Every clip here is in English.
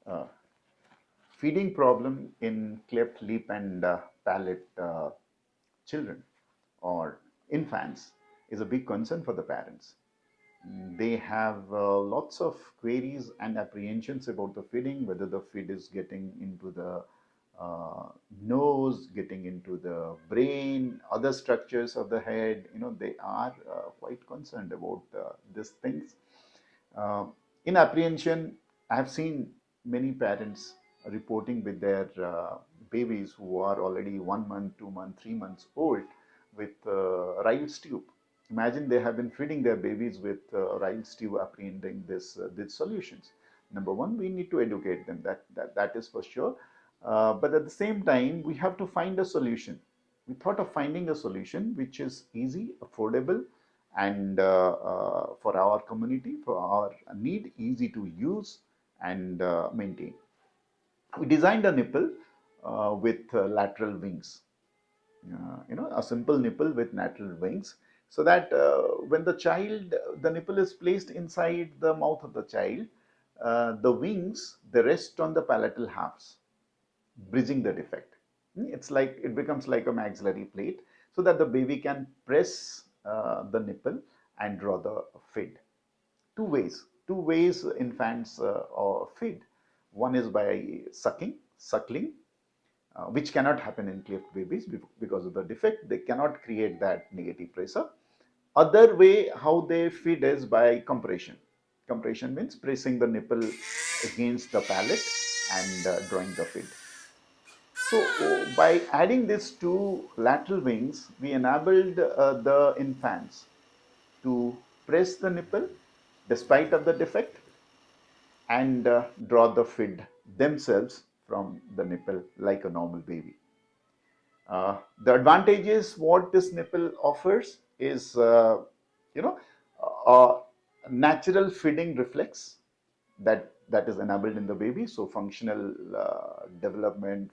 Uh, Feeding problem in cleft lip and palate children or infants is a big concern for the parents. They have lots of queries and apprehensions about the feeding, whether the feed is getting into the nose, getting into the brain, other structures of the head. They are quite concerned about these things. Uh, in apprehension, I have seen many parents reporting with their babies who are already 1 month, 2 month, 3 months old with Riles tube. Imagine they have been feeding their babies with Riles tube, apprehending these solutions. Number one, we need to educate them. That is for sure. But at the same time, we have to find a solution. We thought of finding a solution which is easy, affordable, and for our community, for our need, easy to use and maintain. We designed a nipple with lateral wings. A simple nipple with lateral wings, so that when the nipple is placed inside the mouth of the child, the wings, they rest on the palatal halves, bridging the defect. It becomes like a maxillary plate, so that the baby can press the nipple and draw the feed. Two ways infants feed. One is by suckling, which cannot happen in cleft babies because of the defect. They cannot create that negative pressure. Other way how they feed is by compression. Compression means pressing the nipple against the palate and drawing the feed. So by adding these two lateral wings, we enabled the infants to press the nipple despite of the defect and draw the feed themselves from the nipple like a normal baby. The advantages what this nipple offers is, a natural feeding reflex that is enabled in the baby. So functional development,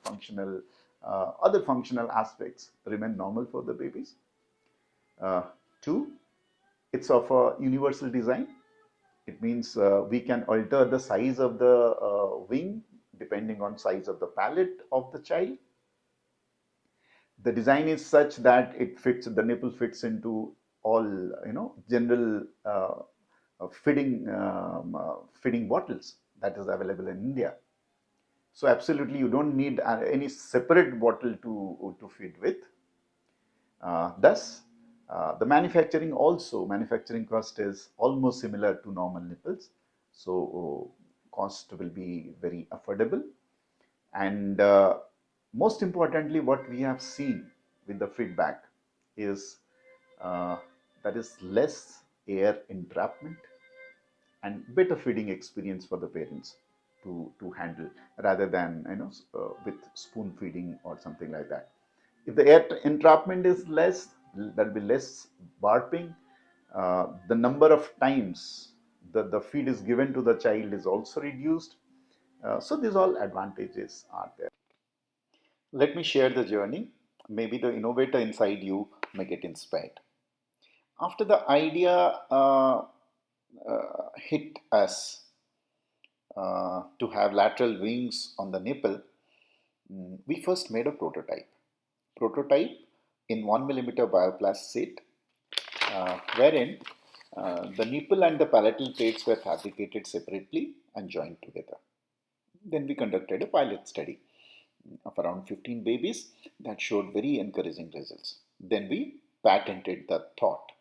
other functional aspects remain normal for the babies. Uh, Two, it's of a universal design. It means we can alter the size of the wing depending on size of the palate of the child. The design is such that the nipple fits into all general feeding bottles that is available in India. So absolutely you don't need any separate bottle to feed with. Thus, the manufacturing cost is almost similar to normal nipples. So cost will be very affordable. And most importantly, what we have seen with the feedback is uh, that is less air entrapment and better feeding experience for the parents to handle, rather than with spoon feeding or something like that. If the air entrapment is less, there will be less barping. The number of times the feed is given to the child is also reduced. So these all advantages are there. Let me share the journey. Maybe the innovator inside you may get inspired. After the idea hit us to have lateral wings on the nipple, we first made a prototype in 1 millimeter bioplast sheet, wherein the nipple and the palatal plates were fabricated separately and joined together. Then we conducted a pilot study of around 15 babies that showed very encouraging results. Then we patented the thought.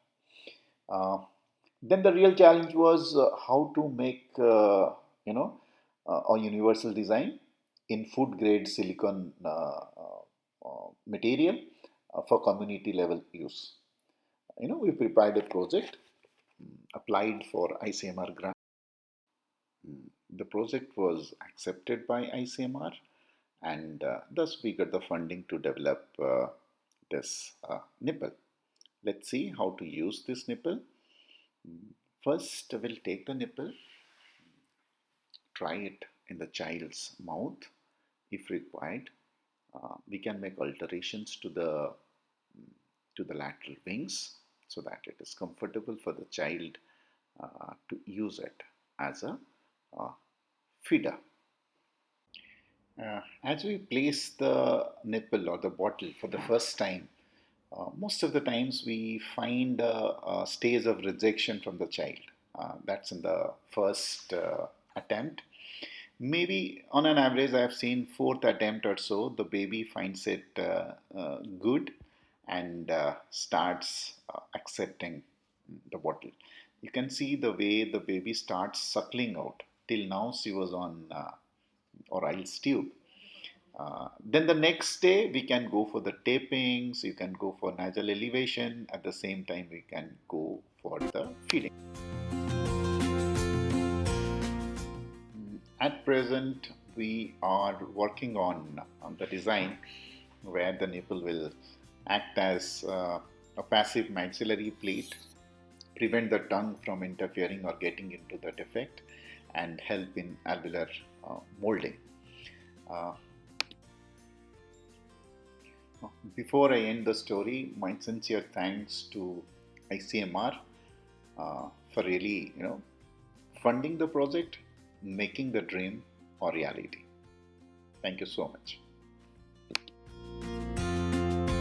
Uh, then the real challenge was how to make a universal design in food grade silicon material for community level use. We prepared a project, applied for ICMR grant. The project was accepted by ICMR, and thus we got the funding to develop this nipple. Let's see how to use this nipple. First, we'll take the nipple, try it in the child's mouth. If required, we can make alterations to the lateral wings so that it is comfortable for the child to use it as a feeder. As we place the nipple or the bottle for the first time, most of the times we find a stage of rejection from the child. That's in the first attempt. Maybe on an average, I have seen fourth attempt or so, the baby finds it good and starts accepting the bottle. You can see the way the baby starts suckling out. Till now, she was on O'Reilly's tube. Then the next day we can go for the tapings, you can go for nasal elevation, at the same time we can go for the feeding. At present we are working on the design where the nipple will act as a passive maxillary plate, prevent the tongue from interfering or getting into the defect, and help in alveolar molding. Uh, Before I end the story, my sincere thanks to ICMR for really, funding the project, making the dream a reality. Thank you so much.